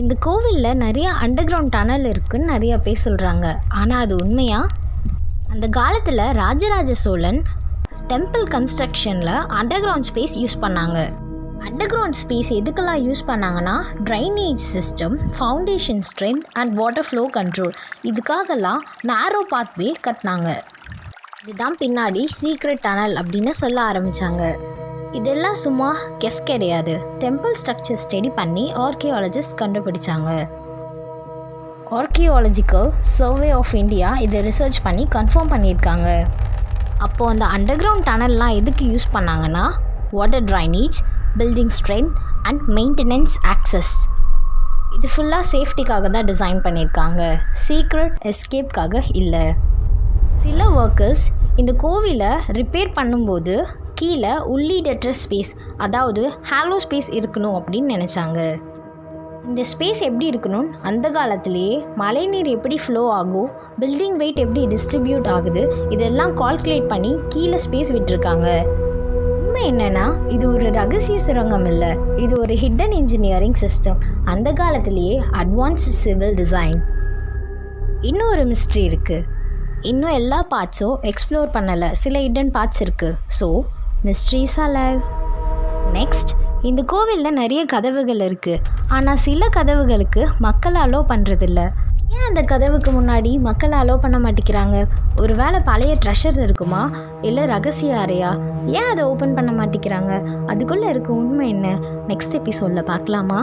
இந்த கோவிலில் நிறைய அண்டர் கிரவுண்ட் டனல் இருக்குதுன்னு நிறையா பேர் சொல்கிறாங்க. ஆனால் அது உண்மையா? அந்த காலத்தில் ராஜராஜ சோழன் டெம்பிள் கன்ஸ்ட்ரக்ஷனில் அண்டர் கிரவுண்ட் ஸ்பேஸ் யூஸ் பண்ணாங்க. அண்டர் கிரவுண்ட் ஸ்பேஸ் எதுக்கெல்லாம் யூஸ் பண்ணாங்கன்னா drainage system, foundation strength and water flow control, இதுக்காகலாம் நேரோ பாத்வே கட்டினாங்க. இதுதான் பின்னாடி சீக்ரெட் டனல் அப்படின்னு சொல்ல ஆரம்பித்தாங்க. இதெல்லாம் சும்மா கெஸ் கிடையாது. டெம்பிள் ஸ்ட்ரக்சர் ஸ்டடி பண்ணி ஆர்கியாலஜிஸ்ட் கண்டுபிடிச்சாங்க. ஆர்கியாலஜிக்கல் சர்வே ஆஃப் இந்தியா இதை ரிசர்ச் பண்ணி கன்ஃபார்ம் பண்ணியிருக்காங்க. அப்போது அந்த அண்டர் கிரவுண்ட் டனல்லாம் எதுக்கு யூஸ் பண்ணாங்கன்னா water drainage, building strength and maintenance access. இது ஃபுல்லாக சேஃப்டிக்காக தான் டிசைன் பண்ணியிருக்காங்க, சீக்ரெட் எஸ்கேப்காக இல்லை. சில ஒர்க்கர்ஸ் இந்த கோவிலை ரிப்பேர் பண்ணும்போது கீழே உள்ளீடற்ற ஸ்பேஸ், அதாவது ஹாலோ ஸ்பேஸ் இருக்கணும் அப்படின்னு நினச்சாங்க. இந்த ஸ்பேஸ் எப்படி இருக்கணும், அந்த காலத்திலேயே மழைநீர் எப்படி ஃப்ளோ ஆகும், பில்டிங் வெயிட் எப்படி டிஸ்ட்ரிபியூட் ஆகுது, இதெல்லாம் கால்குலேட் பண்ணி கீழே ஸ்பேஸ் விட்டுருக்காங்க. உண்மை என்னென்னா இது ஒரு ரகசிய சுரங்கம் இல்லை, இது ஒரு ஹிடன் இன்ஜினியரிங் சிஸ்டம். அந்த காலத்திலேயே அட்வான்ஸ்ட் சிவில் டிசைன். இன்னும் ஒரு மிஸ்ட்ரி இருக்குது. இன்னும் எல்லா பார்ட்ஸும் எக்ஸ்ப்ளோர் பண்ணலை, சில ஹிடன் பார்ட்ஸ் இருக்குது. So mysteries are live. Next, இந்த கோவிலில் நிறைய கதவுகள் இருக்குது. ஆனால் சில கதவுகளுக்கு மக்களை அலோவ் பண்ணுறதில்ல. ஏன் அந்த கதவுக்கு முன்னாடி மக்களை அலோவ் பண்ண மாட்டேங்கிறாங்க? ஒரு வேளை பழைய ட்ரெஷர் இருக்குமா, இல்லை ரகசிய அறையா? ஏன் அதை ஓப்பன் பண்ண மாட்டேங்கிறாங்க? அதுக்குள்ளே இருக்க உண்மை என்ன? நெக்ஸ்ட் எபிசோடில் பார்க்கலாமா?